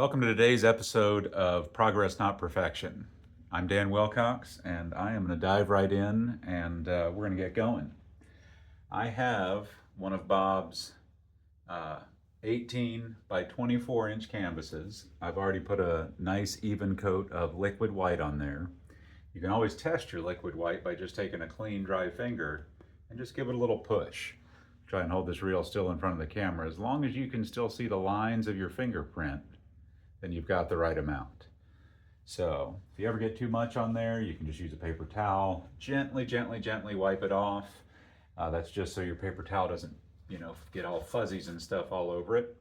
Welcome to today's episode of Progress Not Perfection. I'm Dan Willcox, and I am going to dive right in, and we're going to get going. I have one of Bob's 18 by 24 inch canvases. I've already put a nice even coat of liquid white on there. You can always test your liquid white by just taking a clean, dry finger and just give it a little push. Try and hold this reel still in front of the camera. As long as you can still see the lines of your fingerprint, then you've got the right amount. So if you ever get too much on there, you can just use a paper towel. Gently wipe it off. That's just so your paper towel doesn't, get all fuzzies and stuff all over it.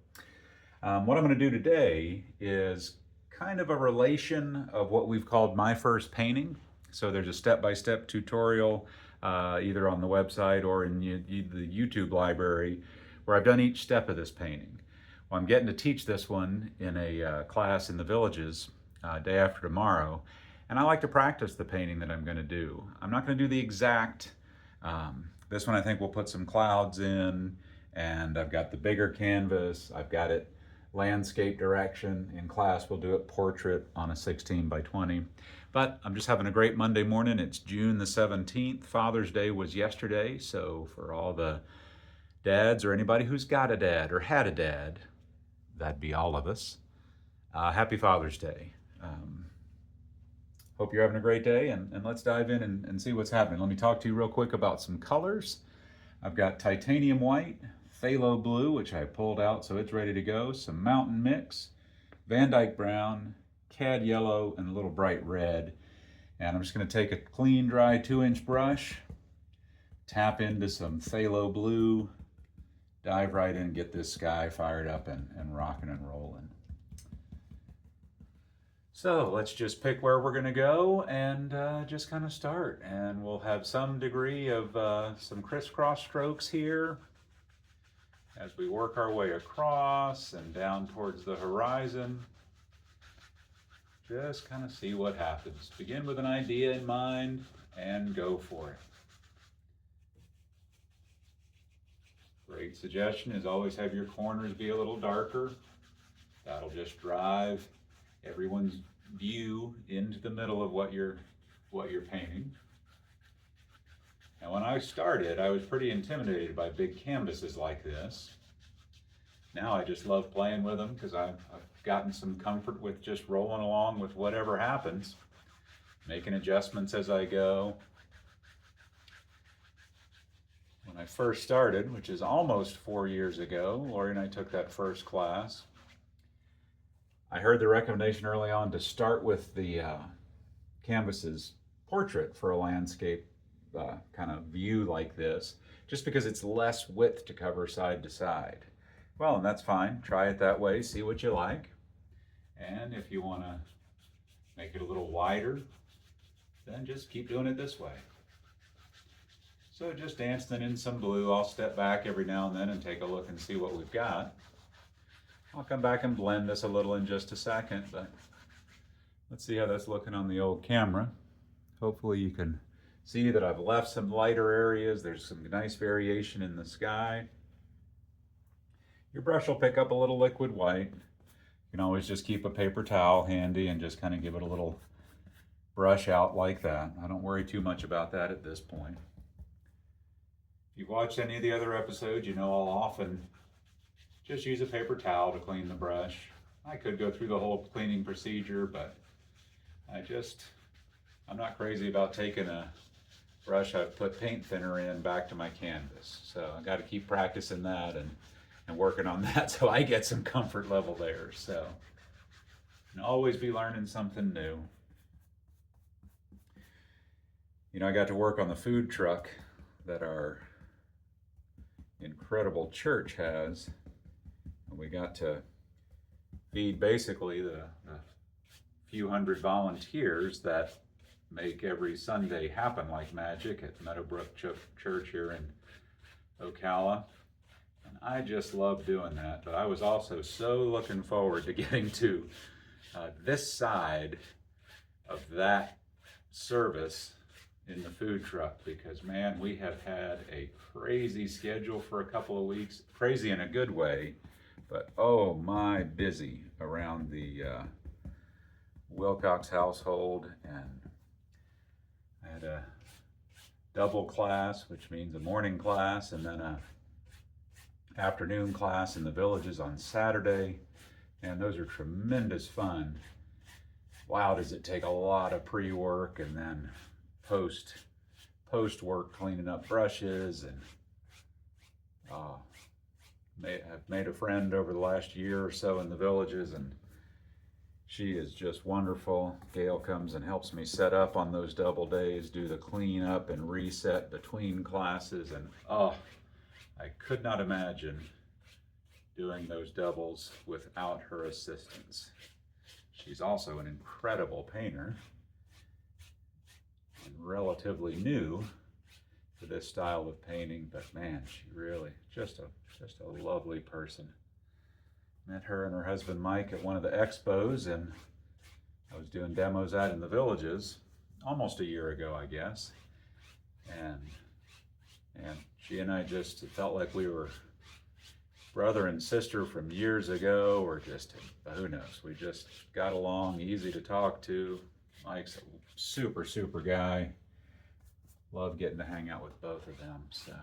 What I'm going to do today is kind of a relation of what we've called my first painting. So there's a step-by-step tutorial either on the website or in the YouTube library where I've done each step of this painting. Well, I'm getting to teach this one in a class in the Villages day after tomorrow, and I like to practice the painting that I'm going to do. I'm not going to do the exact, this one I think we'll put some clouds in, and I've got the bigger canvas, I've got it landscape direction. In class we'll do it portrait on a 16 by 20. But I'm just having a great Monday morning. It's June the 17th. Father's Day was yesterday, so for all the dads or anybody who's got a dad or had a dad, that'd be all of us. Happy Father's Day. Hope you're having a great day, and let's dive in and see what's happening. Let me talk to you real quick about some colors. I've got titanium white, phthalo blue, which I pulled out so it's ready to go, some mountain mix, Van Dyke brown, cad yellow, and a little bright red. And I'm just going to take a clean, dry 2-inch brush, tap into some phthalo blue, dive right in and get this sky fired up and rocking and rolling. So let's just pick where we're going to go and just kind of start. And we'll have some degree of some crisscross strokes here as we work our way across and down towards the horizon. Just kind of see what happens. Begin with an idea in mind and go for it. Great suggestion is always have your corners be a little darker. That'll just drive everyone's view into the middle of what you're painting. And when I started, I was pretty intimidated by big canvases like this. Now I just love playing with them because I've gotten some comfort with just rolling along with whatever happens, making adjustments as I go. When I first started, which is almost 4 years ago, Lori and I took that first class. I heard the recommendation early on to start with the canvas's portrait for a landscape kind of view like this, just because it's less width to cover side to side. Well, and that's fine. Try it that way, see what you like. And if you want to make it a little wider, then just keep doing it this way. So just dancing in some blue. I'll step back every now and then and take a look and see what we've got. I'll come back and blend this a little in just a second, but let's see how that's looking on the old camera. Hopefully you can see that I've left some lighter areas. There's some nice variation in the sky. Your brush will pick up a little liquid white. You can always just keep a paper towel handy and just kind of give it a little brush out like that. I don't worry too much about that at this point. If you've watched any of the other episodes, you know I'll often just use a paper towel to clean the brush. I could go through the whole cleaning procedure, but I'm not crazy about taking a brush I've put paint thinner in back to my canvas. So I got to keep practicing that and working on that so I get some comfort level there. So and always be learning something new. I got to work on the food truck that our incredible church has. And we got to feed basically the few hundred volunteers that make every Sunday happen like magic at Meadowbrook Church here in Ocala. And I just love doing that, but I was also so looking forward to getting to this side of that service in the food truck, because man, we have had a crazy schedule for a couple of weeks, crazy in a good way, but oh my, busy around the Willcox household. And I had a double class, which means a morning class and then a afternoon class in the villages on Saturday, and those are tremendous fun. Wow, does it take a lot of pre-work and then post work cleaning up brushes. And I've made a friend over the last year or so in the villages, and she is just wonderful. Gail comes and helps me set up on those double days, do the cleanup and reset between classes, and I could not imagine doing those doubles without her assistance. She's also an incredible painter and relatively new to this style of painting, but man, she really just a lovely person. Met her and her husband Mike at one of the expos, and I was doing demos out in the villages almost a year ago, I guess. And she and I just felt like we were brother and sister from years ago, or just, who knows, we just got along, easy to talk to. Mike's a super guy. Love getting to hang out with both of them. So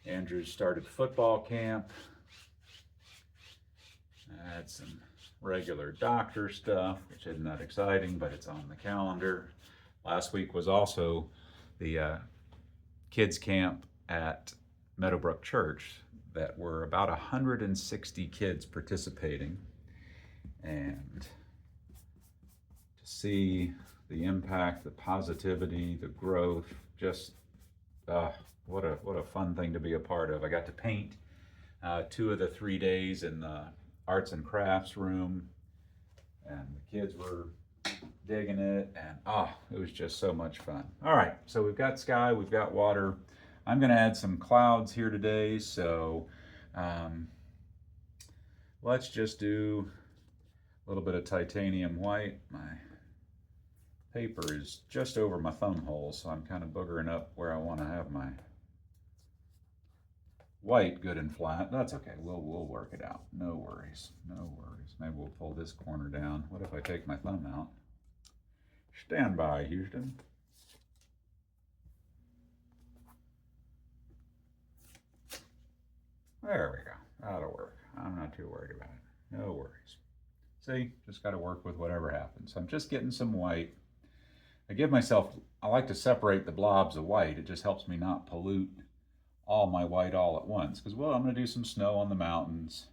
Andrew started football camp. I had some regular doctor stuff, which isn't that exciting, but it's on the calendar. Last week was also the kids camp at Meadowbrook Church. That were about 160 kids participating, and to see the impact, the positivity, the growth, just what a fun thing to be a part of. I got to paint 2 of the 3 days in the arts and crafts room, and the kids were digging it, and it was just so much fun. All right, so we've got sky, we've got water. I'm going to add some clouds here today, so let's just do a little bit of titanium white. My paper is just over my thumb hole, so I'm kind of boogering up where I want to have my white good and flat. That's okay, we'll work it out. No worries, no worries. Maybe we'll pull this corner down. What if I take my thumb out? Stand by, Houston. There we go. That'll work. I'm not too worried about it. No worries. See, just got to work with whatever happens. I'm just getting some white. I like to separate the blobs of white. It just helps me not pollute all my white all at once. Because, well, I'm going to do some snow on the mountains.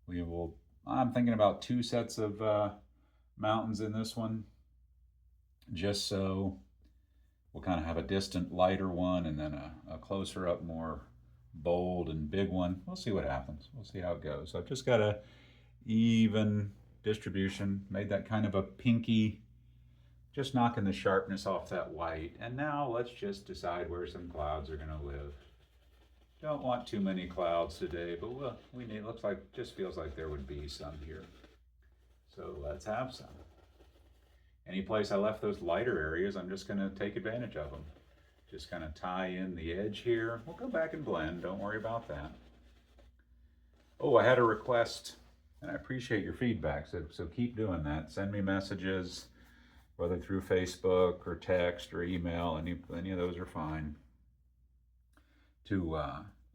I'm thinking about 2 sets of mountains in this one. Just so we'll kind of have a distant, lighter one, and then a closer up, more bold and big one. We'll see what happens. We'll see how it goes. So I've just got a even distribution, made that kind of a pinky, just knocking the sharpness off that white. And now let's just decide where some clouds are going to live. Don't want too many clouds today, but looks like, just feels like there would be some here. So let's have some. Any place I left those lighter areas, I'm just going to take advantage of them. Just kind of tie in the edge here. We'll go back and blend, don't worry about that. Oh, I had a request, and I appreciate your feedback, so keep doing that. Send me messages, whether through Facebook or text or email, any of those are fine, to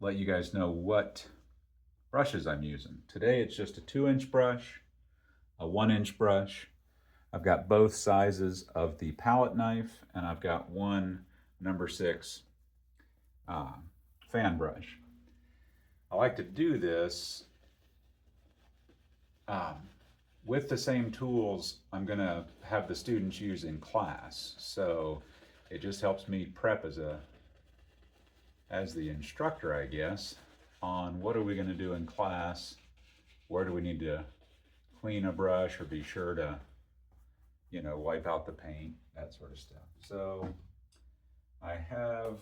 let you guys know what brushes I'm using. Today it's just a 2-inch brush, a 1-inch brush. I've got both sizes of the palette knife, and I've got one number 6 fan brush. I like to do this with the same tools I'm going to have the students use in class. So it just helps me prep as the instructor, I guess, on what are we going to do in class, where do we need to clean a brush or be sure to, wipe out the paint, that sort of stuff. So I have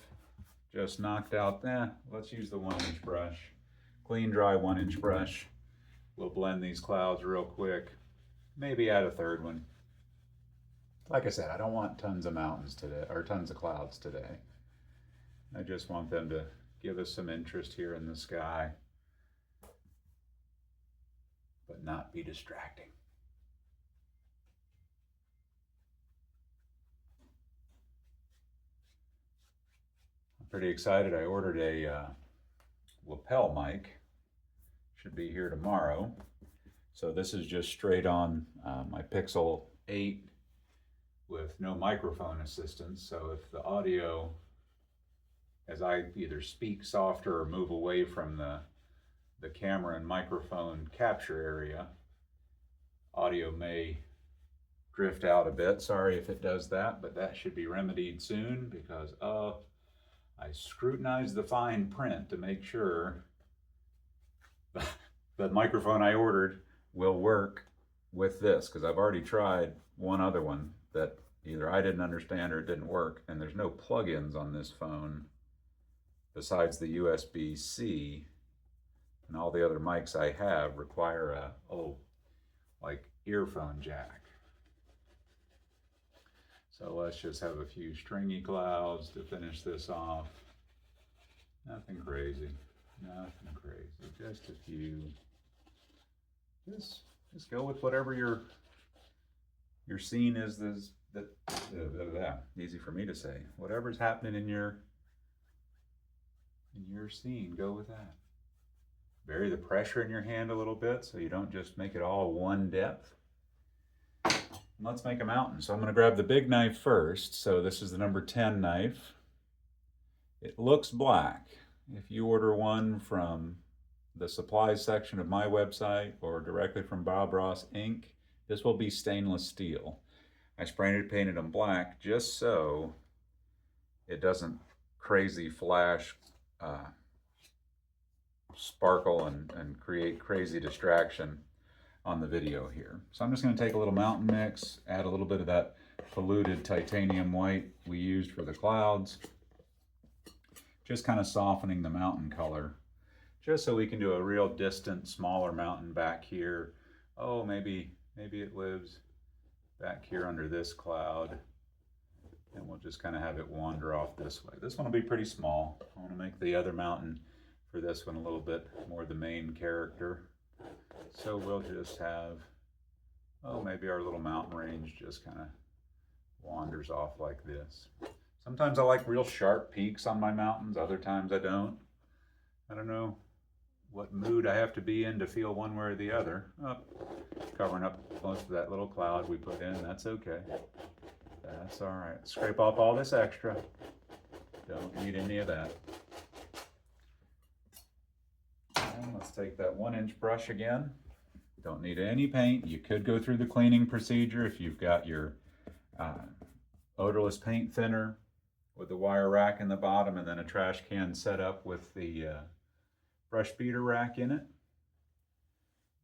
just knocked out that. Let's use the 1-inch brush. Clean, dry 1-inch brush. We'll blend these clouds real quick. Maybe add a 3rd one. Like I said, I don't want tons of mountains today, or tons of clouds today. I just want them to give us some interest here in the sky. not be distracting. I'm pretty excited. I ordered a lapel mic. Should be here tomorrow. So this is just straight on my Pixel 8 with no microphone assistance. So if the audio, as I either speak softer or move away from the camera and microphone capture area, audio may drift out a bit. Sorry if it does that, but that should be remedied soon because I scrutinized the fine print to make sure the microphone I ordered will work with this, because I've already tried one other one that either I didn't understand or it didn't work, and there's no plugins on this phone besides the USB-C, and all the other mics I have require a like earphone jack. So let's just have a few stringy clouds to finish this off. Nothing crazy, just a few. Just go with whatever your scene is. Easy for me to say. Whatever's happening in your scene, go with that. Vary the pressure in your hand a little bit so you don't just make it all one depth. And let's make a mountain. So I'm going to grab the big knife first. So this is the number 10 knife. It looks black. If you order one from the supplies section of my website or directly from Bob Ross Inc., this will be stainless steel. I sprayed and painted them black just so it doesn't crazy flash, sparkle and create crazy distraction on the video here. So I'm just going to take a little mountain mix, add a little bit of that polluted titanium white we used for the clouds, just kind of softening the mountain color, just so we can do a real distant, smaller mountain back here. Oh, maybe it lives back here under this cloud, and we'll just kind of have it wander off this way. This one will be pretty small. I want to make the other mountain for this one a little bit more the main character. So we'll just have, maybe our little mountain range just kind of wanders off like this. Sometimes I like real sharp peaks on my mountains, other times I don't. I don't know what mood I have to be in to feel one way or the other. Covering up most of that little cloud we put in, that's okay. That's all right. Scrape off all this extra. Don't need any of that. And let's take that 1-inch brush again. Don't need any paint. You could go through the cleaning procedure if you've got your odorless paint thinner with the wire rack in the bottom and then a trash can set up with the brush beater rack in it.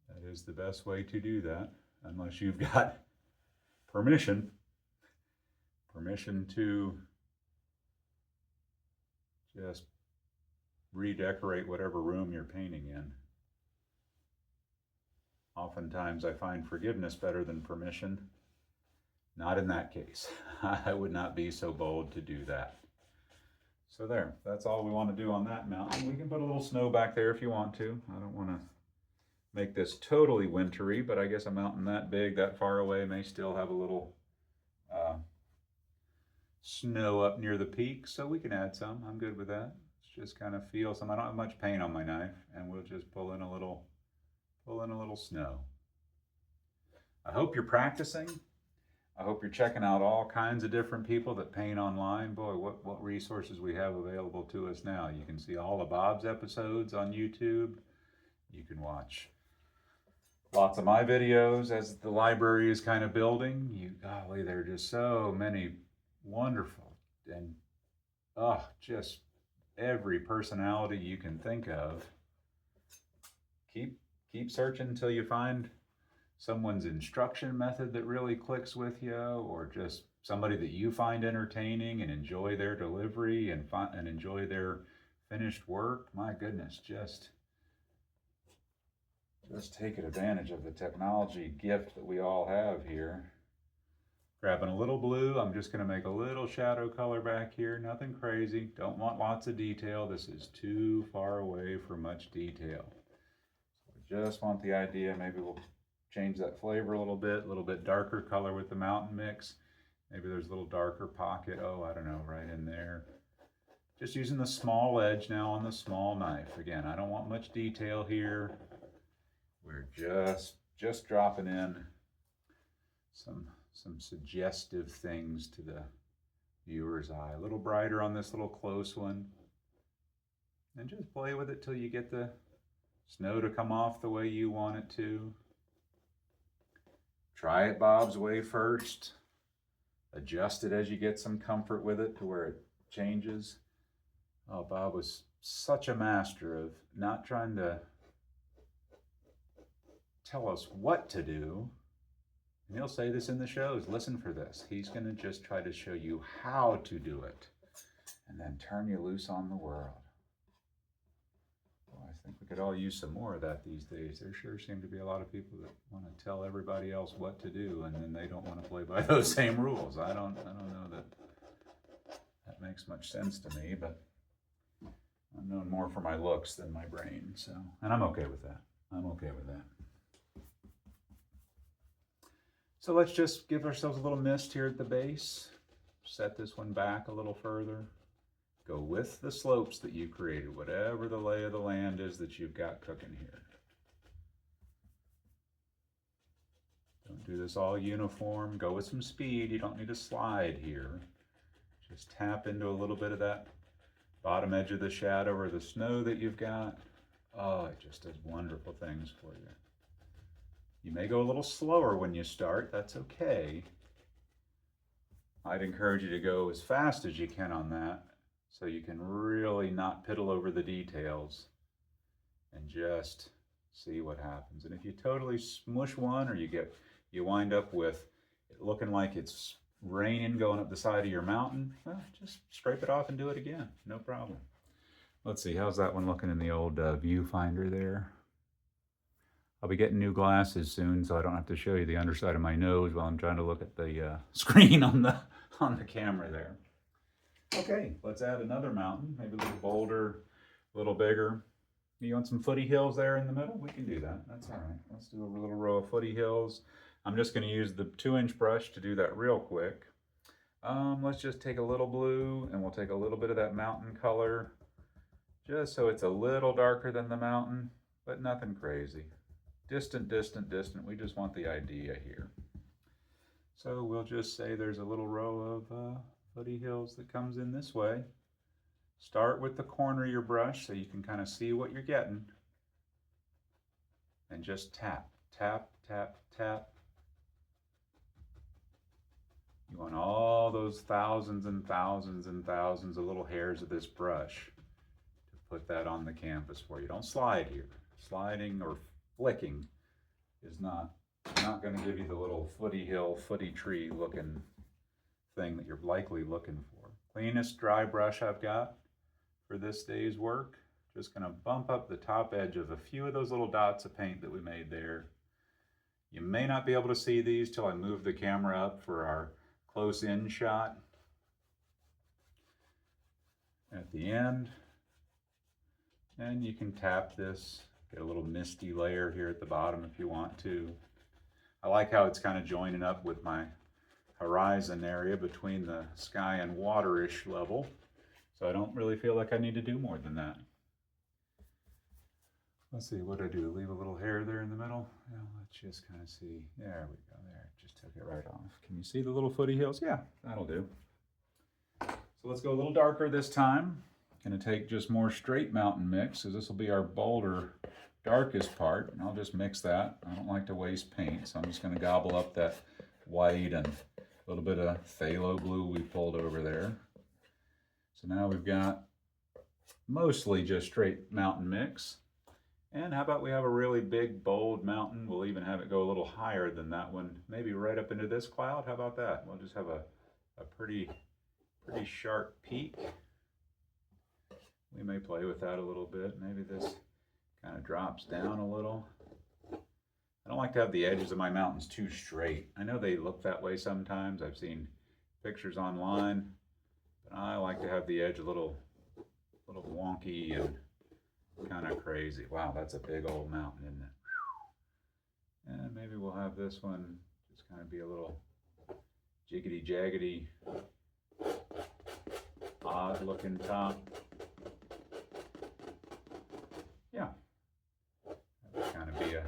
That is the best way to do that, unless you've got permission to just redecorate whatever room you're painting in. Oftentimes I find forgiveness better than permission. Not in that case. I would not be so bold to do that. So there, that's all we want to do on that mountain. We can put a little snow back there if you want to. I don't want to make this totally wintry, but I guess a mountain that big, that far away may still have a little snow up near the peak, so we can add some. I'm good with that. Let's just kind of feel some. I don't have much paint on my knife, and we'll just pull in a little snow. I hope you're practicing. I hope you're checking out all kinds of different people that paint online. Boy, what resources we have available to us now. You can see all of Bob's episodes on YouTube. You can watch lots of my videos as the library is kind of building. Golly, there are just so many wonderful and just every personality you can think of. Keep searching until you find someone's instruction method that really clicks with you, or just somebody that you find entertaining and enjoy their delivery and enjoy their finished work. My goodness, just taking advantage of the technology gift that we all have here. Grabbing a little blue, I'm just going to make a little shadow color back here. Nothing crazy. Don't want lots of detail. This is too far away for much detail. So we just want the idea. Maybe we'll change that flavor a little bit darker color with the mountain mix. Maybe there's a little darker pocket, oh, I don't know, right in there. Just using the small edge now on the small knife. Again, I don't want much detail here. We're just dropping in some suggestive things to the viewer's eye. A little brighter on this little close one. And just play with it till you get the snow to come off the way you want it to. Try it Bob's way first. Adjust it as you get some comfort with it to where it changes. Oh, Bob was such a master of not trying to tell us what to do. And he'll say this in the shows, listen for this. He's going to just try to show you how to do it and then turn you loose on the world. Well, I think we could all use some more of that these days. There sure seem to be a lot of people that want to tell everybody else what to do, and then they don't want to play by those same rules. I don't know that makes much sense to me, but I'm known more for my looks than my brain, so, and I'm okay with that. I'm okay with that. So let's just give ourselves a little mist here at the base. Set this one back a little further. Go with the slopes that you created, whatever the lay of the land is that you've got cooking here. Don't do this all uniform. Go with some speed. You don't need to slide here. Just tap into a little bit of that bottom edge of the shadow or the snow that you've got. Oh, it just does wonderful things for you. You may go a little slower when you start. That's okay. I'd encourage you to go as fast as you can on that so you can really not piddle over the details and just see what happens. And if you totally smush one or you wind up with it looking like it's raining going up the side of your mountain, well, just scrape it off and do it again. No problem. Let's see, how's that one looking in the old viewfinder there? I'll be getting new glasses soon, so I don't have to show you the underside of my nose while I'm trying to look at the screen on the camera there. Okay, let's add another mountain, maybe a little bolder, a little bigger. You want some footy hills there in the middle? We can do that. That's all right. Let's do a little row of footy hills. I'm just going to use the 2-inch brush to do that real quick. Let's just take a little blue, and we'll take a little bit of that mountain color, just so it's a little darker than the mountain, but nothing crazy. Distant, distant, distant. We just want the idea here. So we'll just say there's a little row of footy hills that comes in this way. Start with the corner of your brush so you can kind of see what you're getting. And just tap, tap, tap, tap. You want all those thousands and thousands and thousands of little hairs of this brush to put that on the canvas for you. Don't slide here. Sliding or flicking is not going to give you the little footy hill, footy tree looking thing that you're likely looking for. Cleanest dry brush I've got for this day's work. Just going to bump up the top edge of a few of those little dots of paint that we made there. You may not be able to see these till I move the camera up for our close-in shot at the end. And you can tap this. Get a little misty layer here at the bottom if you want to. I like how it's kind of joining up with my horizon area between the sky and waterish level. So I don't really feel like I need to do more than that. Let's see, what I do? Leave a little hair there in the middle? Yeah, let's just kind of see. There we go, there. Just took it right off. Can you see the little footy hills? Yeah, that'll do. So let's go a little darker this time. Going to take just more straight mountain mix, so this will be our bolder, darkest part, and I'll just mix that. I don't like to waste paint, so I'm just going to gobble up that white and a little bit of phthalo blue we pulled over there. So now we've got mostly just straight mountain mix. And how about we have a really big, bold mountain? We'll even have it go a little higher than that one, maybe right up into this cloud. How about that? We'll just have a pretty sharp peak. We may play with that a little bit. Maybe this kind of drops down a little. I don't like to have the edges of my mountains too straight. I know they look that way sometimes. I've seen pictures online, but I like to have the edge a little wonky and kind of crazy. Wow, that's a big old mountain, isn't And maybe we'll have this one just kind of be a little jiggity jaggedy, odd looking top. Yeah, that would kind of be a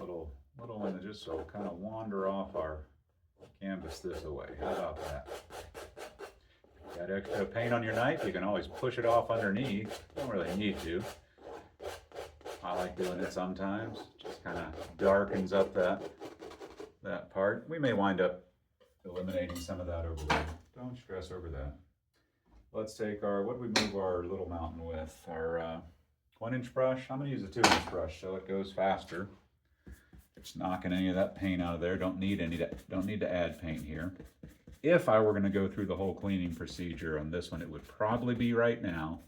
little one that just will kind of wander off our canvas this way. How about that? Got extra paint on your knife, you can always push it off underneath. Don't really need to. I like doing it sometimes. Just kind of darkens up that part. We may wind up eliminating some of that over there. Don't stress over that. Let's take our, what do we move our little mountain with? Our 1-inch brush. I'm going to use a 2-inch brush so it goes faster. Just knocking any of that paint out of there. Don't need to add paint here. If I were going to go through the whole cleaning procedure on this one, it would probably be right now.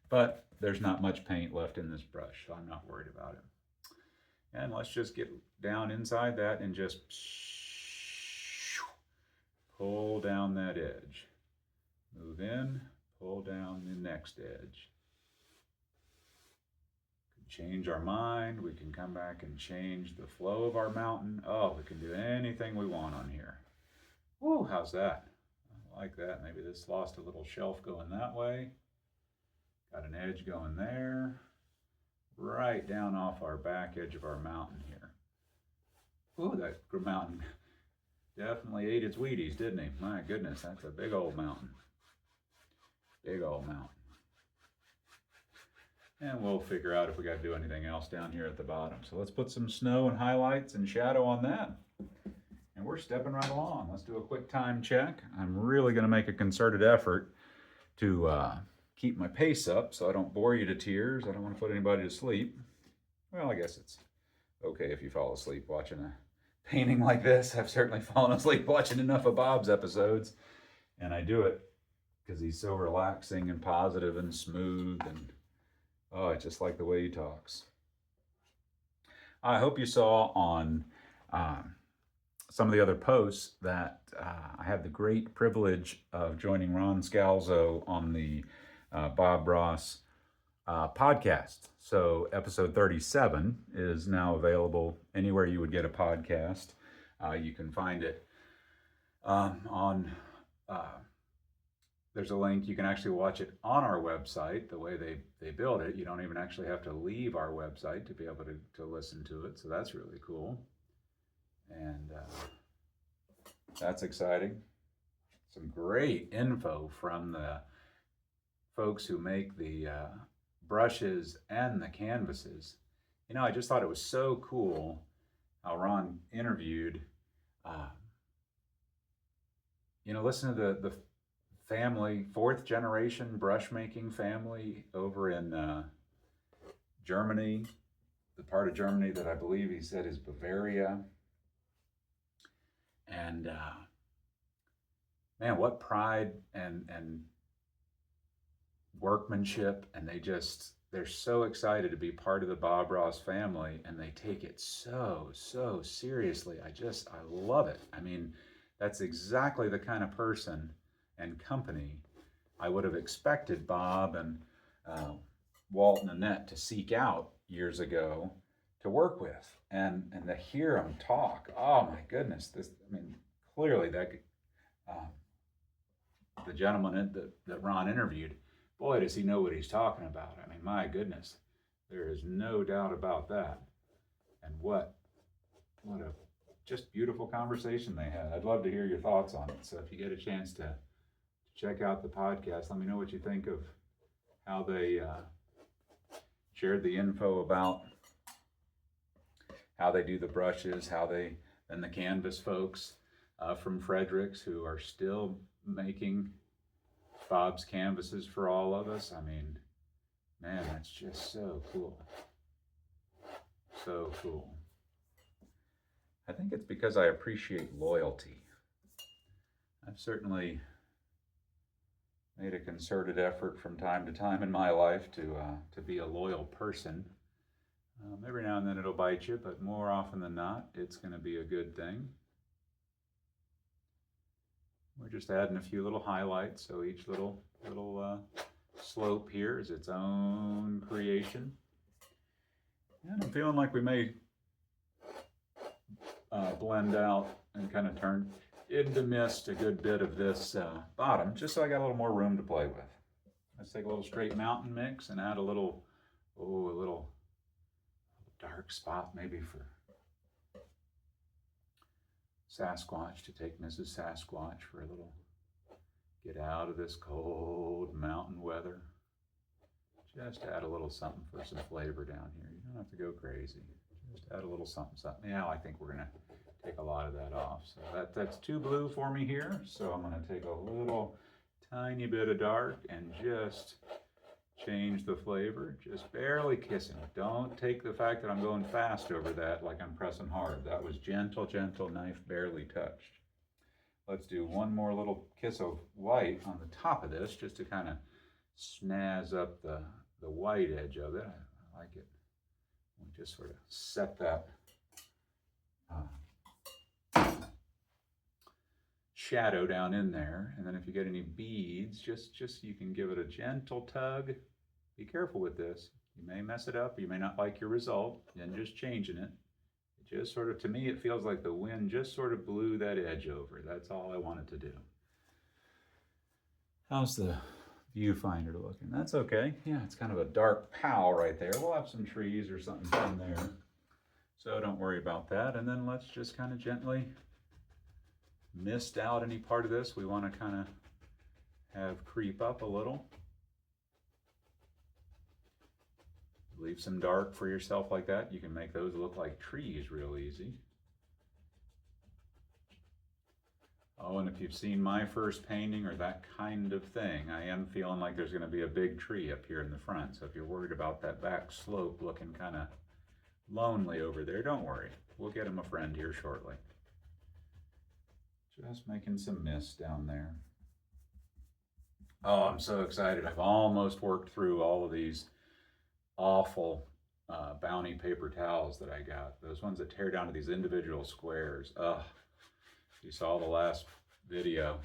But there's not much paint left in this brush, so I'm not worried about it. And let's just get down inside that and just pull down that edge. Move in, pull down the next edge. Change our mind. We can come back and change the flow of our mountain. Oh, we can do anything we want on here. Woo, how's that? I like that. Maybe this lost a little shelf going that way. Got an edge going there. Right down off our back edge of our mountain here. Ooh, that mountain definitely ate its Wheaties, didn't he? My goodness, that's a big old mountain. Big old mountain. And we'll figure out if we got to do anything else down here at the bottom. So let's put some snow and highlights and shadow on that. And we're stepping right along. Let's do a quick time check. I'm really going to make a concerted effort to keep my pace up so I don't bore you to tears. I don't want to put anybody to sleep. Well, I guess it's okay if you fall asleep watching a painting like this. I've certainly fallen asleep watching enough of Bob's episodes. And I do it because he's so relaxing and positive and smooth, and oh, I just like the way he talks. I hope you saw on some of the other posts that I had the great privilege of joining Ron Scalzo on the Bob Ross podcast. So episode 37 is now available anywhere you would get a podcast. You can find it on there's a link. You can actually watch it on our website. The way they build it, you don't even actually have to leave our website to be able to listen to it. So that's really cool. And that's exciting. Some great info from the folks who make the brushes and the canvases. You know, I just thought it was so cool how Ron interviewed, listen to the family, 4th generation brush making family over in Germany, the part of Germany that I believe he said is Bavaria. And man, what pride and workmanship, and they're so excited to be part of the Bob Ross family, and they take it so seriously. I love it. I mean, that's exactly the kind of person and company I would have expected Bob and Walt and Annette to seek out years ago to work with, and to hear them talk. Oh my goodness! Clearly that the gentleman that Ron interviewed, boy, does he know what he's talking about. I mean, my goodness, there is no doubt about that. And what a just beautiful conversation they had. I'd love to hear your thoughts on it. So if you get a chance to check out the podcast, let me know what you think of how they shared the info about how they do the brushes, and the canvas folks from Fredericks who are still making Bob's canvases for all of us. I mean, man, that's just so cool. So cool. I think it's because I appreciate loyalty. I've certainly made a concerted effort from time to time in my life to be a loyal person. Every now and then it'll bite you, but more often than not, it's going to be a good thing. We're just adding a few little highlights, so each little slope here is its own creation. And I'm feeling like we may blend out and kind of turn into mist a good bit of this bottom, just so I got a little more room to play with. Let's take a little straight mountain mix and add a little dark spot maybe for Sasquatch, to take Mrs. Sasquatch for a little get out of this cold mountain weather. Just add a little something for some flavor down here. You don't have to go crazy. Just add a little something, something. Now I think we're gonna take a lot of that off. So that's too blue for me here. So I'm gonna take a little tiny bit of dark and just change the flavor, just barely kissing. Don't take the fact that I'm going fast over that like I'm pressing hard. That was gentle, gentle, knife barely touched. Let's do one more little kiss of white on the top of this, just to kind of snazz up the white edge of it. I like it. We just sort of set that shadow down in there, and then if you get any beads, just you can give it a gentle tug. Be careful with this. You may mess it up, or you may not like your result, then just changing it. It just sort of, to me, it feels like the wind just sort of blew that edge over. That's all I wanted to do. How's the viewfinder looking? That's okay. Yeah, it's kind of a dark pow right there. We'll have some trees or something down there, so don't worry about that. And then let's just kind of gently mist out any part of this we want to kind of have creep up a little. Leave some dark for yourself like that. You can make those look like trees real easy. Oh, and if you've seen my first painting or that kind of thing, I am feeling like there's going to be a big tree up here in the front. So if you're worried about that back slope looking kind of lonely over there, don't worry. We'll get him a friend here shortly. Just making some mist down there. Oh, I'm so excited. I've almost worked through all of these awful Bounty paper towels that I got. Those ones that tear down to these individual squares. Ugh. You saw the last video.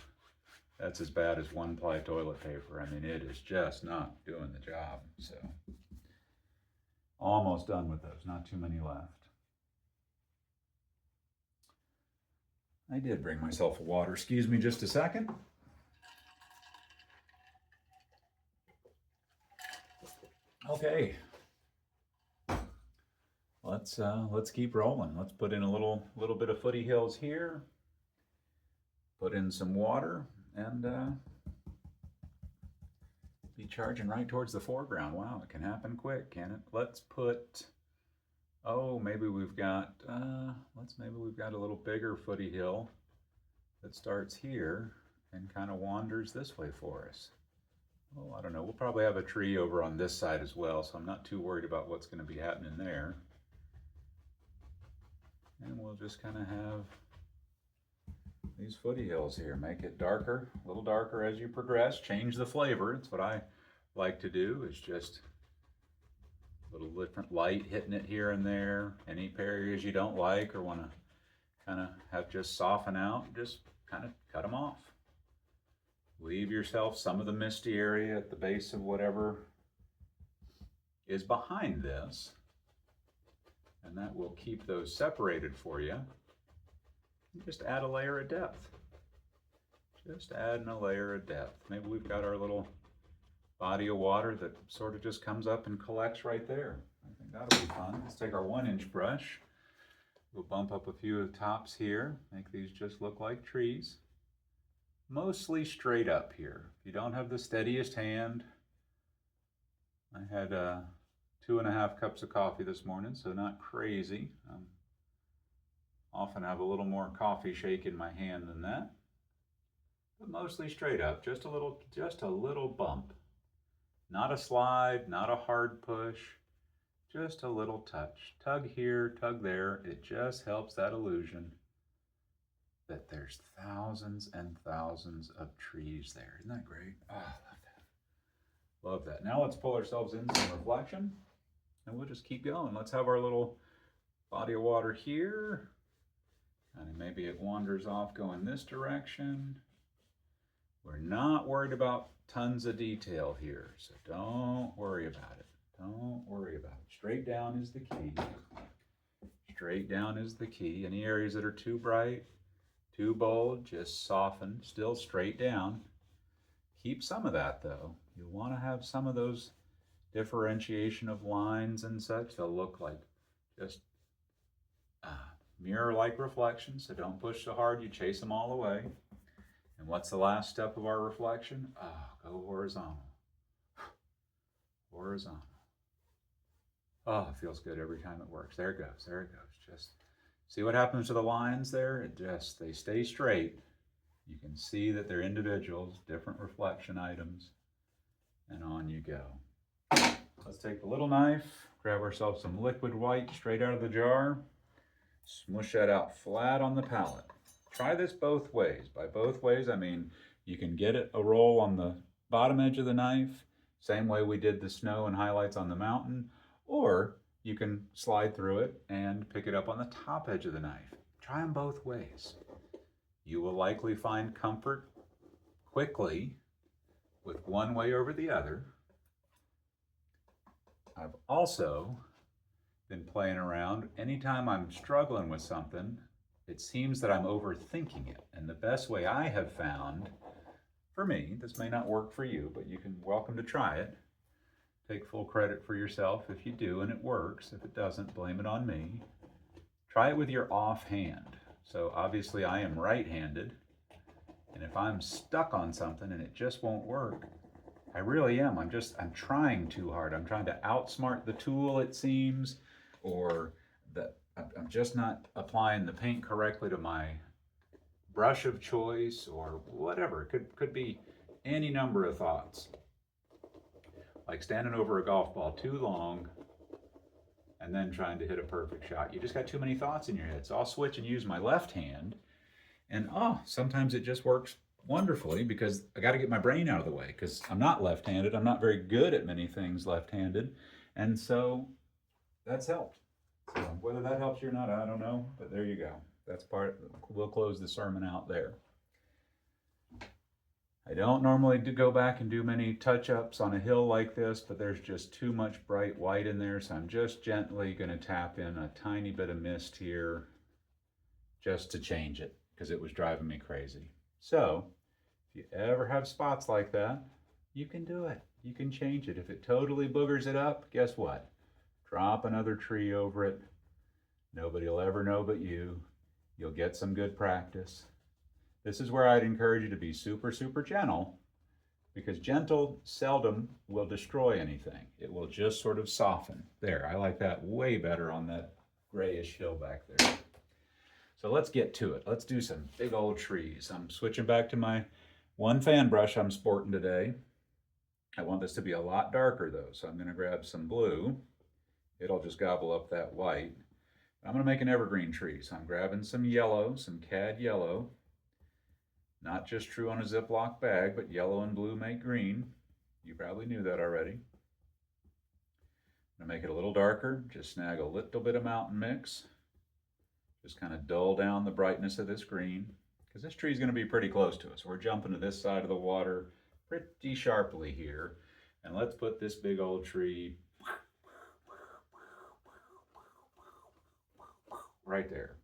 That's as bad as one-ply toilet paper. I mean, it is just not doing the job. So, almost done with those. Not too many left. I did bring myself a water. Excuse me just a second. Okay. Let's keep rolling. Let's put in a little bit of footy hills here. Put in some water and be charging right towards the foreground. Wow, it can happen quick, can it? Let's put, oh, maybe we've got a little bigger footy hill that starts here and kind of wanders this way for us. Oh, I don't know. We'll probably have a tree over on this side as well, so I'm not too worried about what's going to be happening there. And we'll just kind of have these footy hills here. Make it darker, a little darker as you progress. Change the flavor. It's what I like to do, is just a little different light hitting it here and there. Any areas you don't like or want to kind of have just soften out, just kind of cut them off. Leave yourself some of the misty area at the base of whatever is behind this, and that will keep those separated for you. Just add a layer of depth. Just adding a layer of depth. Maybe we've got our little body of water that sort of just comes up and collects right there. I think that'll be fun. Let's take our 1-inch brush. We'll bump up a few of the tops here. Make these just look like trees. Mostly straight up here. If you don't have the steadiest hand, I had 2.5 cups of coffee this morning, so not crazy. Often have a little more coffee shake in my hand than that, but mostly straight up. Just a little bump. Not a slide, not a hard push, just a little touch. Tug here, tug there. It just helps that illusion that there's thousands and thousands of trees there. Isn't that great? Oh, I love that. Love that. Now let's pull ourselves in some reflection, and we'll just keep going. Let's have our little body of water here. And maybe it wanders off going this direction. We're not worried about tons of detail here, so don't worry about it. Don't worry about it. Straight down is the key. Straight down is the key. Any areas that are too bright, too bold, just soften, still straight down. Keep some of that though. You want to have some of those differentiation of lines and such. They'll look like just mirror-like reflections, so don't push so hard you chase them all away. And what's the last step of our reflection? Go horizontal. Horizontal. Oh, it feels good every time it works. There it goes, there it goes. Just see what happens to the lines there? They stay straight. You can see that they're individuals, different reflection items, and on you go. Let's take the little knife, grab ourselves some liquid white straight out of the jar, smush that out flat on the palette. Try this both ways. By both ways, I mean you can get it a roll on the bottom edge of the knife, same way we did the snow and highlights on the mountain, or you can slide through it and pick it up on the top edge of the knife. Try them both ways. You will likely find comfort quickly with one way over the other. I've also been playing around. Anytime I'm struggling with something, it seems that I'm overthinking it. And the best way I have found, for me, this may not work for you, but you can welcome to try it. Take full credit for yourself if you do and it works. If it doesn't, blame it on me. Try it with your off hand. So obviously I am right-handed, and if I'm stuck on something and it just won't work, I really am. I'm trying too hard. I'm trying to outsmart the tool, it seems, or that I'm just not applying the paint correctly to my brush of choice or whatever. It could be any number of thoughts. Like standing over a golf ball too long and then trying to hit a perfect shot. You just got too many thoughts in your head. So I'll switch and use my left hand, and sometimes it just works wonderfully because I got to get my brain out of the way because I'm not left-handed. I'm not very good at many things left-handed, and so that's helped. So whether that helps you or not, I don't know, but there you go. That's we'll close the sermon out there. I don't normally go back and do many touch-ups on a hill like this, but there's just too much bright white in there, so I'm just gently going to tap in a tiny bit of mist here just to change it because it was driving me crazy. So if you ever have spots like that, you can do it. You can change it. If it totally boogers it up, guess what? Drop another tree over it. Nobody will ever know but you. You'll get some good practice. This is where I'd encourage you to be super, super gentle, because gentle seldom will destroy anything. It will just sort of soften. There, I like that way better on that grayish hill back there. So let's get to it. Let's do some big old trees. I'm switching back to my one fan brush I'm sporting today. I want this to be a lot darker though, so I'm gonna grab some blue. It'll just gobble up that white. I'm gonna make an evergreen tree, so I'm grabbing some yellow, some cad yellow. Not just true on a Ziploc bag, but yellow and blue make green. You probably knew that already. I'm gonna make it a little darker, just snag a little bit of mountain mix. Just kind of dull down the brightness of this green, because this tree is gonna be pretty close to us. We're jumping to this side of the water pretty sharply here. And let's put this big old tree right there.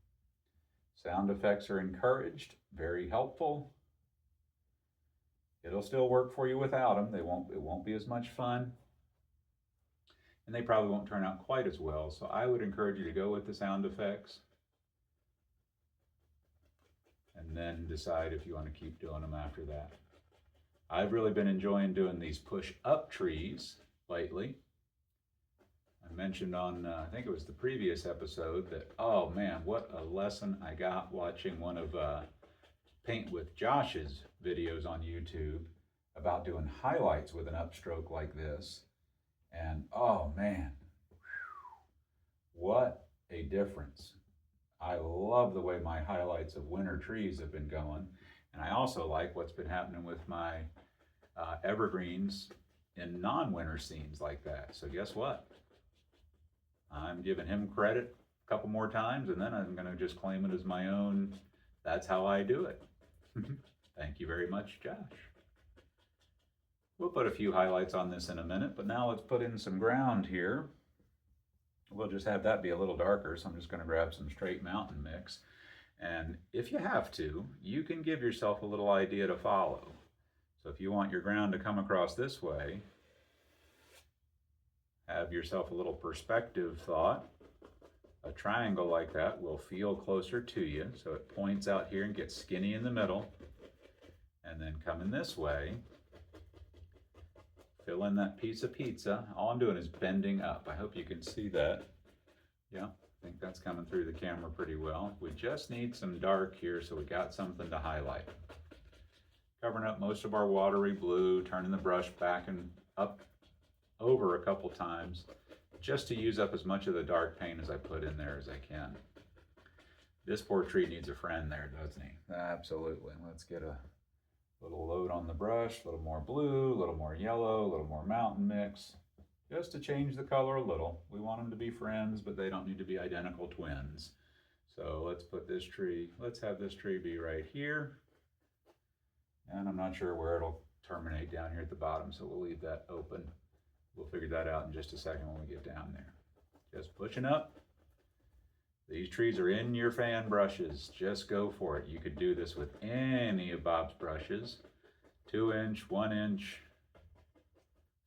Sound effects are encouraged, very helpful. It'll still work for you without them. It won't be as much fun. And they probably won't turn out quite as well. So I would encourage you to go with the sound effects and then decide if you want to keep doing them after that. I've really been enjoying doing these push-up trees lately. I mentioned on, I think it was the previous episode, that, oh man, what a lesson I got watching one of Paint with Josh's videos on YouTube about doing highlights with an upstroke like this. And oh man, what a difference. I love the way my highlights of winter trees have been going. And I also like what's been happening with my evergreens in non-winter scenes like that. So guess what? I'm giving him credit a couple more times, and then I'm going to just claim it as my own. That's how I do it. Thank you very much, Josh. We'll put a few highlights on this in a minute, but now let's put in some ground here. we'll just have that be a little darker. So I'm just going to grab some straight mountain mix. And if you have to, you can give yourself a little idea to follow. So if you want your ground to come across this way, have yourself a little perspective thought. A triangle like that will feel closer to you, so it points out here and gets skinny in the middle. And then coming this way, fill in that piece of pizza. All I'm doing is bending up. I hope you can see that. Yeah, I think that's coming through the camera pretty well. We just need some dark here, so we got something to highlight. Covering up most of our watery blue, turning the brush back and up over a couple times, just to use up as much of the dark paint as I put in there as I can. This poor tree needs a friend there, doesn't he? Absolutely. Let's get a little load on the brush, a little more blue, a little more yellow, a little more mountain mix, just to change the color a little. We want them to be friends, but they don't need to be identical twins. So let's put this tree, let's have this tree be right here. And I'm not sure where it'll terminate down here at the bottom, so we'll leave that open. We'll figure that out in just a second when we get down there. Just pushing up. These trees are in your fan brushes. Just go for it. You could do this with any of Bob's brushes. 2-inch, 1-inch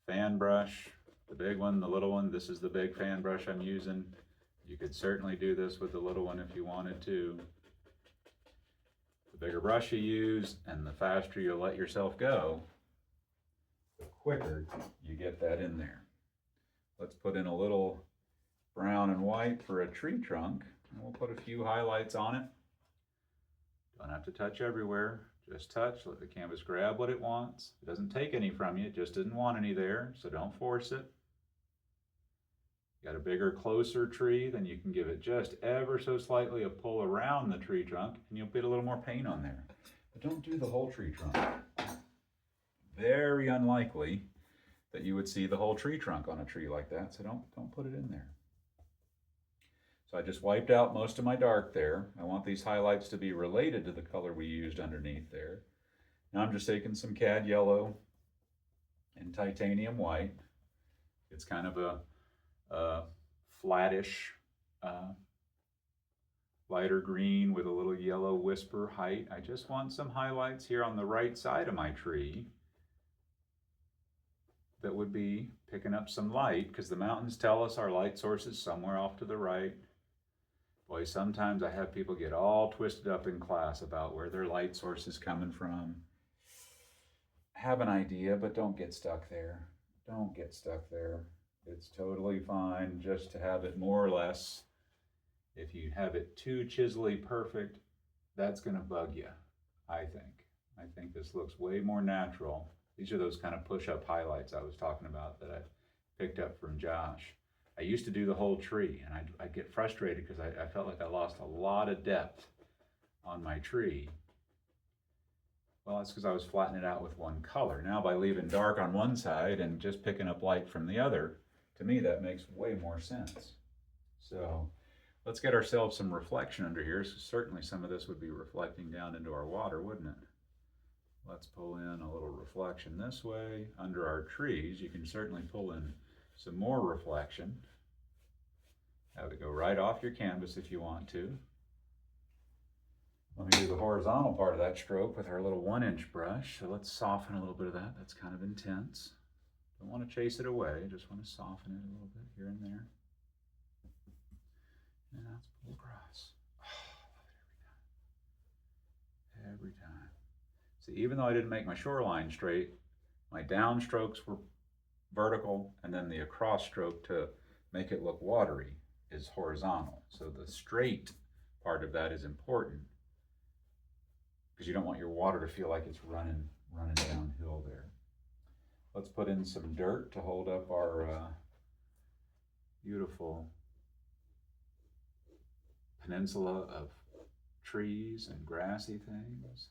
fan brush. The big one, the little one. This is the big fan brush I'm using. You could certainly do this with the little one if you wanted to. The bigger brush you use and the faster you'll let yourself go, the quicker you get that in there. Let's put in a little brown and white for a tree trunk, and we'll put a few highlights on it. Don't have to touch everywhere, just touch, let the canvas grab what it wants. It doesn't take any from you, it just didn't want any there, so don't force it. Got a bigger, closer tree, then you can give it just ever so slightly a pull around the tree trunk, and you'll get a little more paint on there. But don't do the whole tree trunk. Very unlikely that you would see the whole tree trunk on a tree like that, so don't put it in there. So I just wiped out most of my dark there. I want these highlights to be related to the color we used underneath there. Now I'm just taking some cad yellow and titanium white. It's kind of a flattish, lighter green with a little yellow whisper height. I just want some highlights here on the right side of my tree that would be picking up some light, because the mountains tell us our light source is somewhere off to the right. Boy, sometimes I have people get all twisted up in class about where their light source is coming from. Have an idea, but don't get stuck there. Don't get stuck there. It's totally fine just to have it more or less. If you have it too chiselly perfect, that's going to bug you, I think. I think this looks way more natural. These are those kind of push-up highlights I was talking about that I picked up from Josh. I used to do the whole tree, and I'd get frustrated because I felt like I lost a lot of depth on my tree. Well, that's because I was flattening it out with one color. Now by leaving dark on one side and just picking up light from the other, to me that makes way more sense. So let's get ourselves some reflection under here. So certainly some of this would be reflecting down into our water, wouldn't it? Let's pull in a little reflection this way. Under our trees, you can certainly pull in some more reflection. Have it go right off your canvas if you want to. Let me do the horizontal part of that stroke with our little 1-inch brush. So let's soften a little bit of that. That's kind of intense. Don't want to chase it away. Just want to soften it a little bit here and there. And now let's pull across. Oh, I love it every time. Every time. See, even though I didn't make my shoreline straight, my downstrokes were vertical, and then the across stroke to make it look watery is horizontal. So the straight part of that is important, because you don't want your water to feel like it's running downhill there. Let's put in some dirt to hold up our beautiful peninsula of trees and grassy things.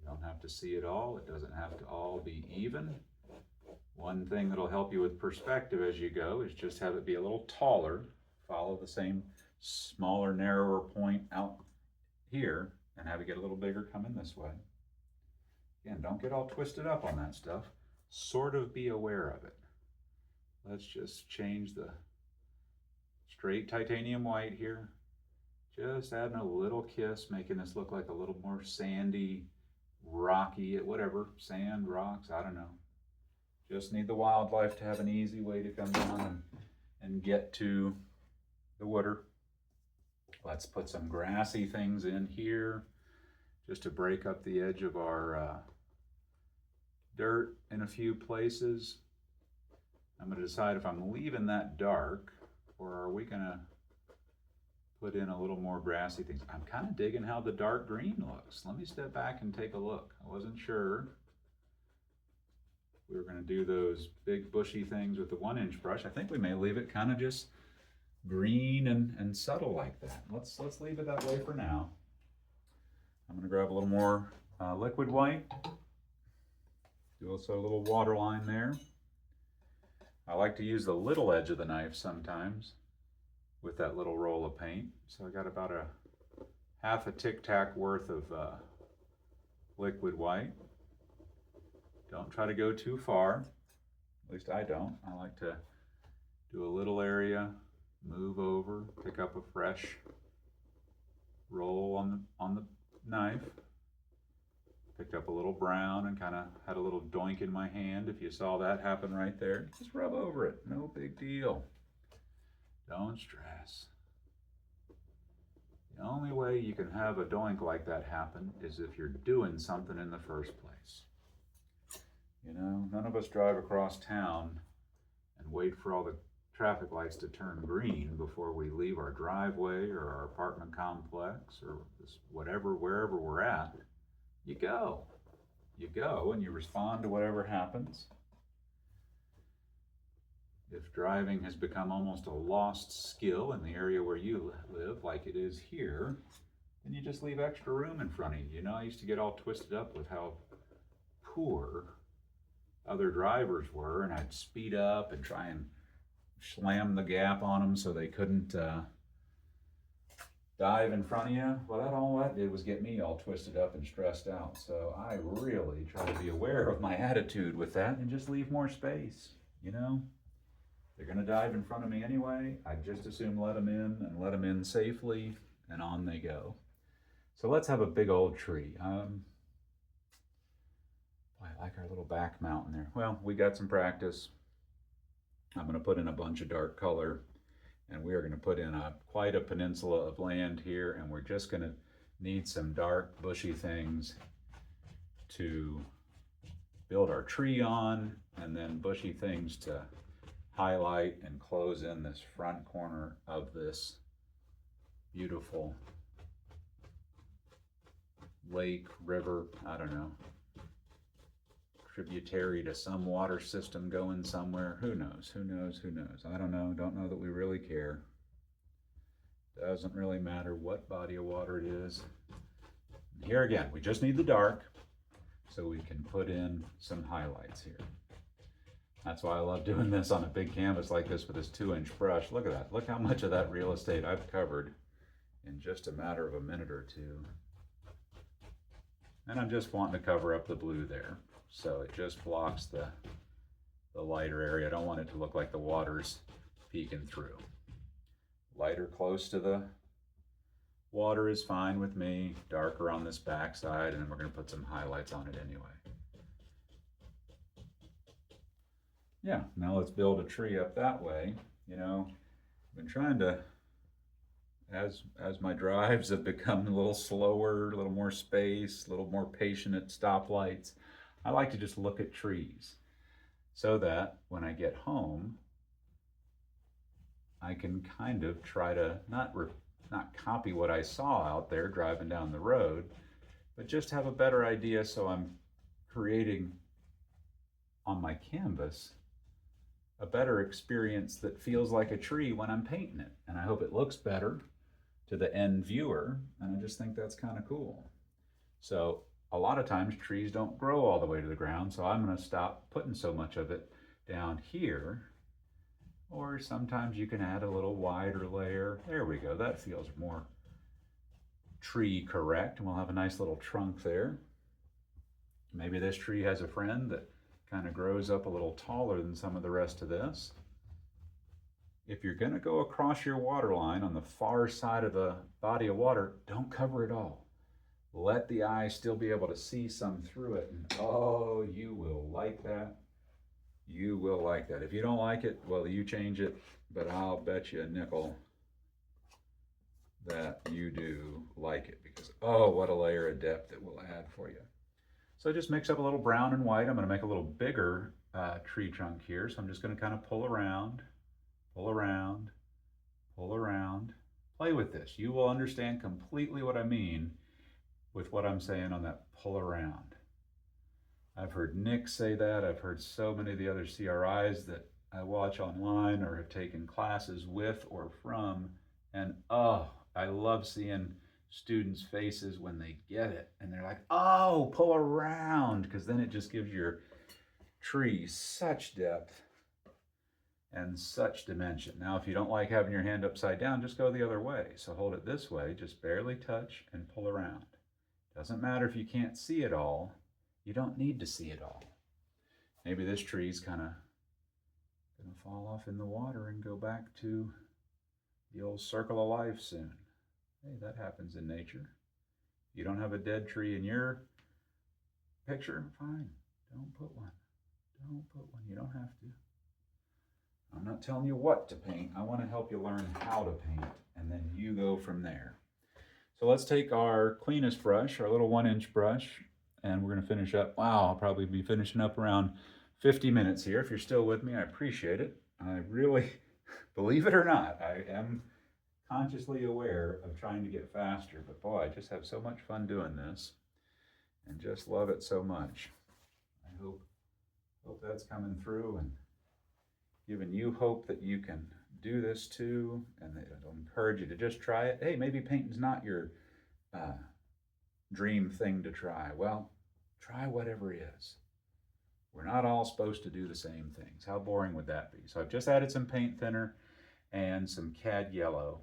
You don't have to see it all. It doesn't have to all be even. One thing that'll help you with perspective as you go is just have it be a little taller. Follow the same smaller, narrower point out here and have it get a little bigger coming this way. Again, don't get all twisted up on that stuff. Sort of be aware of it. Let's just change the straight titanium white here. Just adding a little kiss, making this look like a little more sandy, rocky, whatever, sand, rocks, I don't know. Just need the wildlife to have an easy way to come down and get to the water. Let's put some grassy things in here just to break up the edge of our dirt in a few places. I'm going to decide if I'm leaving that dark or are we going to put in a little more grassy things. I'm kind of digging how the dark green looks. Let me step back and take a look. I wasn't sure we were going to do those big bushy things with the 1-inch brush. I think we may leave it kind of just green and subtle like that. Let's leave it that way for now. I'm going to grab a little more liquid white. Do also a little water line there. I like to use the little edge of the knife sometimes with that little roll of paint. So I got about a half a Tic Tac worth of liquid white. Don't try to go too far. At least I don't. I like to do a little area, move over, pick up a fresh roll on the knife. Picked up a little brown and kind of had a little doink in my hand. If you saw that happen right there, just rub over it. No big deal. Don't stress. The only way you can have a doink like that happen is if you're doing something in the first place. You know, none of us drive across town and wait for all the traffic lights to turn green before we leave our driveway or our apartment complex or whatever, wherever we're at. You go and you respond to whatever happens. If driving has become almost a lost skill in the area where you live, like it is here, then you just leave extra room in front of you. You know, I used to get all twisted up with how poor other drivers were, and I'd speed up and try and slam the gap on them so they couldn't dive in front of you. Well, all that did was get me all twisted up and stressed out. So I really try to be aware of my attitude with that and just leave more space. You know, they're going to dive in front of me anyway. I'd just assume let them in and let them in safely, and on they go. So let's have a big old tree. I like our little back mountain there. Well, we got some practice. I'm going to put in a bunch of dark color, and we are going to put in quite a peninsula of land here, and we're just going to need some dark bushy things to build our tree on, and then bushy things to highlight and close in this front corner of this beautiful lake, river, I don't know, tributary to some water system going somewhere. Who knows? Who knows? Who knows? I don't know. Don't know that we really care. Doesn't really matter what body of water it is. Here again, we just need the dark so we can put in some highlights here. That's why I love doing this on a big canvas like this with this 2-inch brush. Look at that. Look how much of that real estate I've covered in just a matter of a minute or two. And I'm just wanting to cover up the blue there, so it just blocks the lighter area. I don't want it to look like the water's peeking through. Lighter close to the water is fine with me. Darker on this back side, and then we're going to put some highlights on it anyway. Yeah, now let's build a tree up that way. You know, I've been trying to, as my drives have become a little slower, a little more space, a little more patient at stoplights, I like to just look at trees so that when I get home, I can kind of try to not copy what I saw out there driving down the road, but just have a better idea, so I'm creating on my canvas a better experience that feels like a tree when I'm painting it. And I hope it looks better to the end viewer, and I just think that's kind of cool. So a lot of times trees don't grow all the way to the ground, so I'm going to stop putting so much of it down here. Or sometimes you can add a little wider layer. There we go. That feels more tree correct, and we'll have a nice little trunk there. Maybe this tree has a friend that kind of grows up a little taller than some of the rest of this. if you're going to go across your water line on the far side of the body of water, don't cover it all. Let the eye still be able to see some through it. And oh, you will like that. You will like that. If you don't like it, well, you change it, but I'll bet you a nickel that you do like it, because oh, what a layer of depth it will add for you. So just mix up a little brown and white. I'm going to make a little bigger tree trunk here. So I'm just going to kind of pull around, pull around, pull around. Play with this. You will understand completely what I mean with what I'm saying on that pull around. I've heard Nick say that. I've heard so many of the other CRIs that I watch online or have taken classes with or from. And oh, I love seeing students' faces when they get it. And they're like, oh, pull around. Because then it just gives your tree such depth and such dimension. Now, if you don't like having your hand upside down, just go the other way. So hold it this way, just barely touch and pull around. Doesn't matter if you can't see it all. You don't need to see it all. Maybe this tree's kind of going to fall off in the water and go back to the old circle of life soon. Hey, that happens in nature. You don't have a dead tree in your picture? Fine. Don't put one. Don't put one. You don't have to. I'm not telling you what to paint. I want to help you learn how to paint, and then you go from there. So let's take our cleanest brush, our little 1-inch brush, and we're going to finish up. Wow, I'll probably be finishing up around 50 minutes here. If you're still with me, I appreciate it. I really, believe it or not, I am consciously aware of trying to get faster, but boy, I just have so much fun doing this and just love it so much. I hope that's coming through and giving you hope that you can do this too, and I'll encourage you to just try it. Hey, maybe painting's not your dream thing to try. Well, try whatever is. We're not all supposed to do the same things. How boring would that be? So I've just added some paint thinner and some cad yellow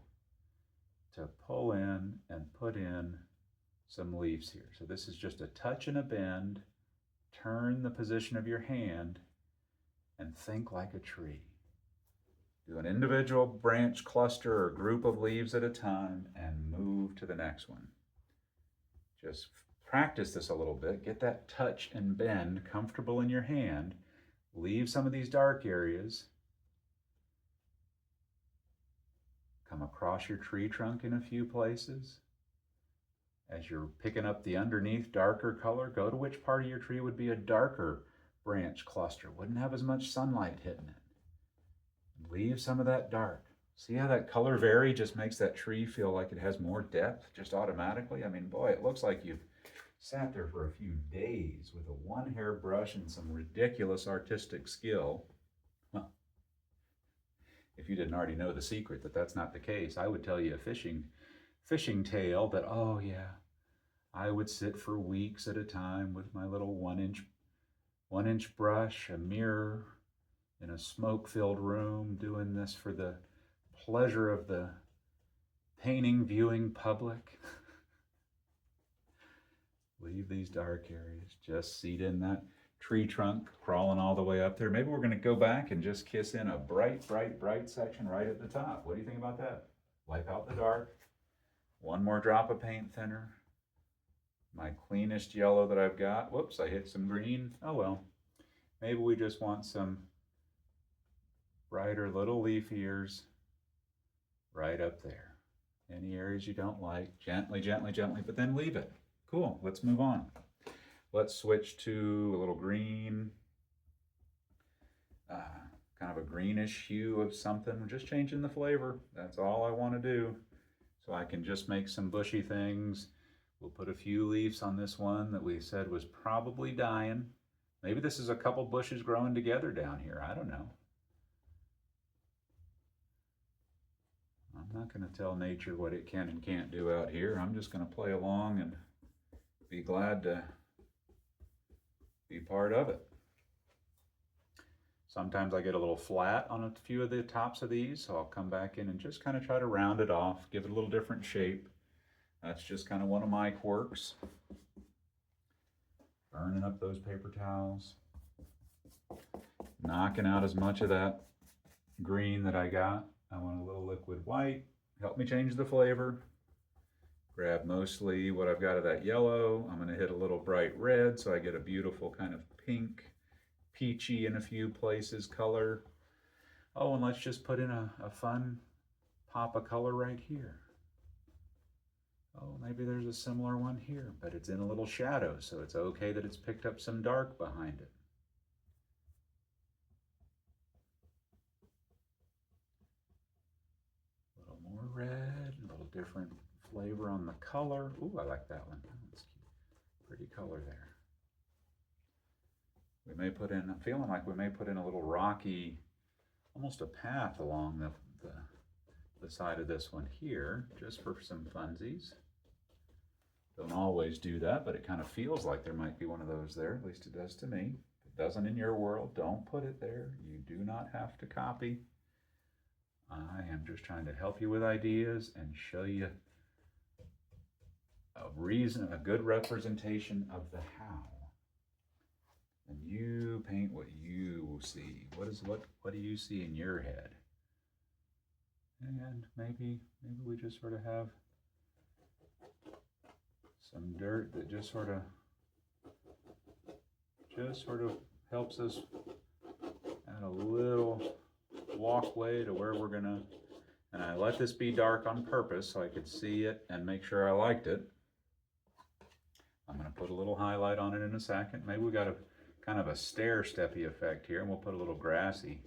to pull in and put in some leaves here. So this is just a touch and a bend. Turn the position of your hand and think like a tree. Do an individual branch cluster or group of leaves at a time and move to the next one. Just practice this a little bit. Get that touch and bend comfortable in your hand. Leave some of these dark areas. Come across your tree trunk in a few places. As you're picking up the underneath darker color, go to which part of your tree would be a darker branch cluster. Wouldn't have as much sunlight hitting it. Leave some of that dark. See how that color vary just makes that tree feel like it has more depth just automatically? I mean, boy, it looks like you've sat there for a few days with a 1-hair brush and some ridiculous artistic skill. Well, if you didn't already know the secret that that's not the case, I would tell you a fishing tale that, oh yeah, I would sit for weeks at a time with my little 1-inch brush, a mirror, in a smoke-filled room, doing this for the pleasure of the painting viewing public. Leave these dark areas. Just seat in that tree trunk, crawling all the way up there. Maybe we're going to go back and just kiss in a bright, bright, bright section right at the top. What do you think about that? Wipe out the dark. One more drop of paint thinner. My cleanest yellow that I've got. Whoops, I hit some green. Oh well. Maybe we just want some brighter little leaf ears right up there. Any areas you don't like, gently, gently, gently, but then leave it. Cool, let's move on. Let's switch to a little green, kind of a greenish hue of something. We're just changing the flavor. That's all I want to do. So I can just make some bushy things. We'll put a few leaves on this one that we said was probably dying. Maybe this is a couple bushes growing together down here. I don't know. I'm not going to tell nature what it can and can't do out here. I'm just going to play along and be glad to be part of it. Sometimes I get a little flat on a few of the tops of these, so I'll come back in and just kind of try to round it off, give it a little different shape. That's just kind of one of my quirks. Burning up those paper towels. Knocking out as much of that green that I got. I want a little liquid white. Help me change the flavor. Grab mostly what I've got of that yellow. I'm going to hit a little bright red so I get a beautiful kind of pink, peachy in a few places color. Oh, and let's just put in a fun pop of color right here. Oh, maybe there's a similar one here, but it's in a little shadow, so it's okay that it's picked up some dark behind it. A little more red, a little different flavor on the color. Ooh, I like that one. That one's cute. Pretty color there. We may put in, I'm feeling like we may put in a little rocky, almost a path along the side of this one here, just for some funsies. Don't always do that, but it kind of feels like there might be one of those there, at least it does to me. If it doesn't in your world, don't put it there. You do not have to copy. I am just trying to help you with ideas and show you a good representation of the how. And you paint what you see. What do you see in your head? And maybe we just sort of have some dirt that just sort of helps us add a little walkway to where we're gonna, and I let this be dark on purpose so I could see it and make sure I liked it. I'm gonna put a little highlight on it in a second. Maybe we got a kind of a stair-steppy effect here, and we'll put a little grassy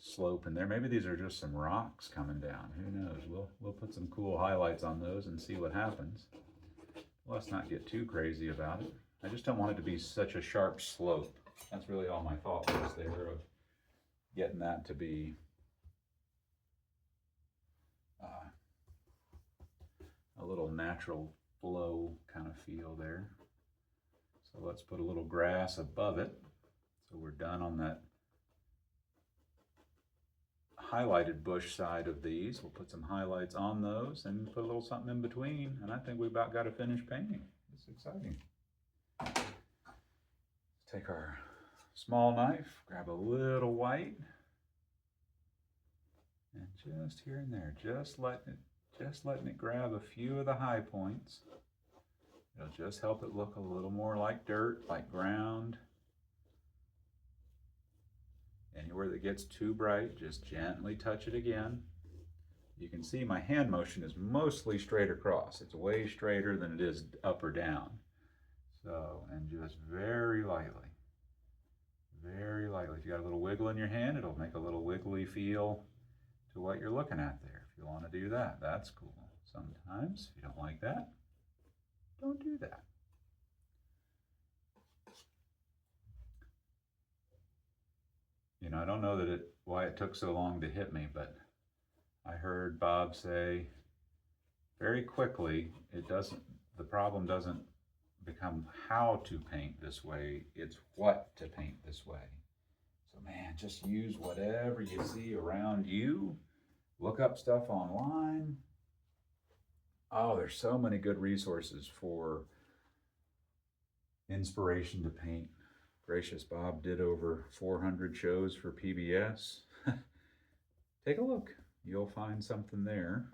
slope in there. Maybe these are just some rocks coming down. Who knows? We'll put some cool highlights on those and see what happens. Let's not get too crazy about it. I just don't want it to be such a sharp slope. That's really all my thought was there, of getting that to be a little natural flow kind of feel there. So let's put a little grass above it. So we're done on that highlighted bush side of these. We'll put some highlights on those and put a little something in between, and I think we've about got a finished painting. It's exciting. Take our small knife, grab a little white, and just here and there, just letting it grab a few of the high points. It'll just help it look a little more like dirt, like ground. Anywhere that gets too bright, just gently touch it again. You can see my hand motion is mostly straight across. It's way straighter than it is up or down. So, and just very lightly. Very lightly. If you got a little wiggle in your hand, it'll make a little wiggly feel to what you're looking at there. If you want to do that, that's cool. Sometimes, if you don't like that, don't do that. You know, I don't know why it took so long to hit me, but I heard Bob say very quickly, the problem doesn't become how to paint this way, it's what to paint this way. So man, just use whatever you see around you. Look up stuff online. Oh, there's so many good resources for inspiration to paint. Gracious, Bob did over 400 shows for PBS. Take a look. You'll find something there.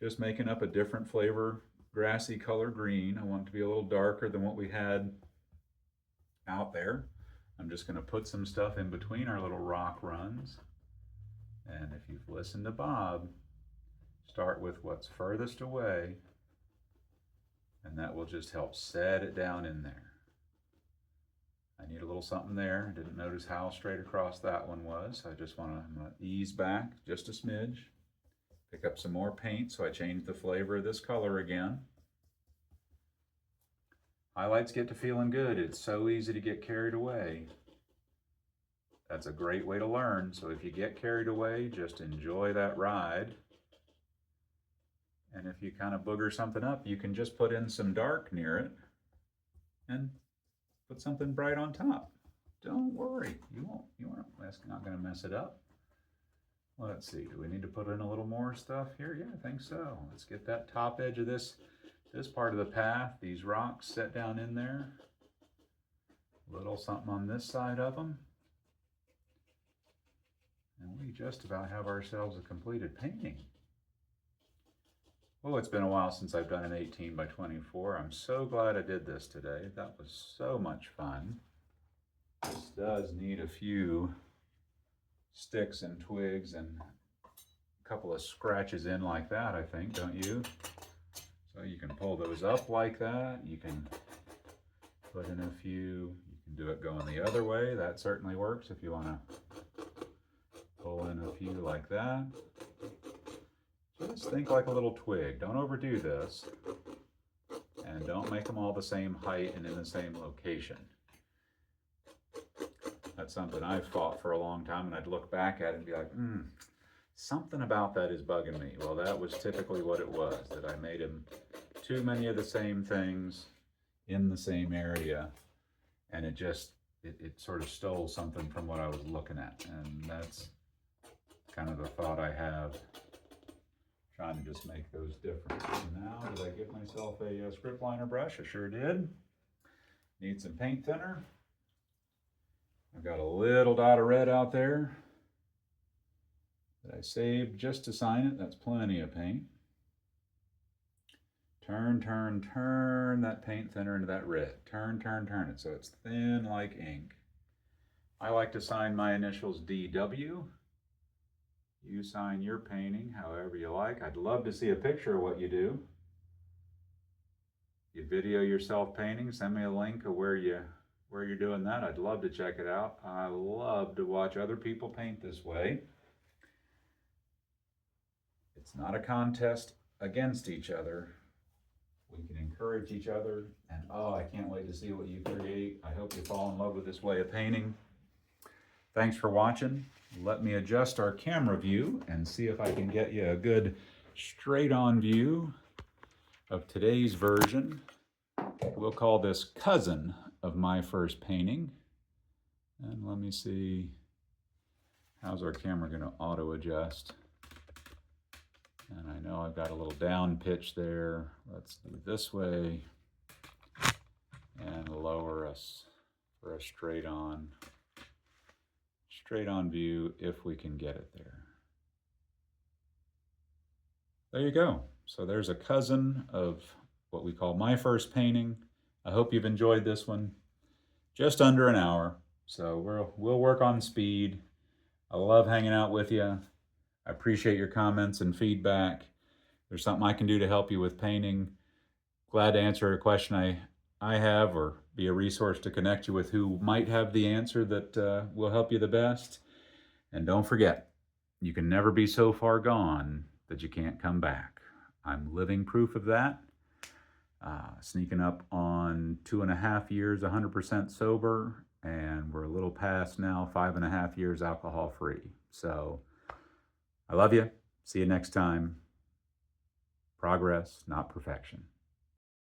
Just making up a different flavor, grassy color green. I want it to be a little darker than what we had out there. I'm just going to put some stuff in between our little rock runs. And if you've listened to Bob, start with what's furthest away, and that will just help set it down in there. I need a little something there. I didn't notice how straight across that one was. I'm going to ease back just a smidge. Pick up some more paint, so I change the flavor of this color again. Highlights get to feeling good. It's so easy to get carried away. That's a great way to learn. So if you get carried away, just enjoy that ride. And if you kind of booger something up, you can just put in some dark near it and put something bright on top. Don't worry, that's not going to mess it up. Let's see, do we need to put in a little more stuff here? Yeah, I think so. Let's get that top edge of this part of the path, these rocks set down in there. A little something on this side of them. And we just about have ourselves a completed painting. Well, it's been a while since I've done an 18 by 24. I'm so glad I did this today. That was so much fun. This does need a few sticks and twigs and a couple of scratches in like that, I think, don't you? So you can pull those up like that. You can put in a few. You can do it going the other way. That certainly works if you want to pull in a few like that. Just think like a little twig. Don't overdo this. And don't make them all the same height and in the same location. That's something I've fought for a long time, and I'd look back at it and be like, something about that is bugging me. Well, that was typically what it was, that I made them too many of the same things in the same area, and it sort of stole something from what I was looking at. And that's kind of the thought I have, trying to just make those different. So now, did I give myself a script liner brush? I sure did. Need some paint thinner. I've got a little dot of red out there that I saved just to sign it. That's plenty of paint. Turn, turn, turn that paint thinner into that red. Turn, turn, turn it so it's thin like ink. I like to sign my initials DW. You sign your painting however you like. I'd love to see a picture of what you do. You video yourself painting, send me a link of where you're doing that. I'd love to check it out. I love to watch other people paint this way. It's not a contest against each other. We can encourage each other, and I can't wait to see what you create. I hope you fall in love with this way of painting. Thanks for watching. Let me adjust our camera view and see if I can get you a good straight-on view of today's version. We'll call this cousin of my first painting. And let me see, how's our camera going to auto adjust? And I know I've got a little down pitch there. Let's do it this way and lower us for a straight on view if we can get it there. There you go. So there's a cousin of what we call my first painting. I hope you've enjoyed this one. Just under an hour, so we'll work on speed. I love hanging out with you. I appreciate your comments and feedback. If there's something I can do to help you with painting, glad to answer a question I have, or be a resource to connect you with who might have the answer that will help you the best. And don't forget, you can never be so far gone that you can't come back. I'm living proof of that. Sneaking up on 2.5 years 100% sober, and we're a little past now 5.5 years alcohol free. So I love you. See you next time. Progress, not perfection.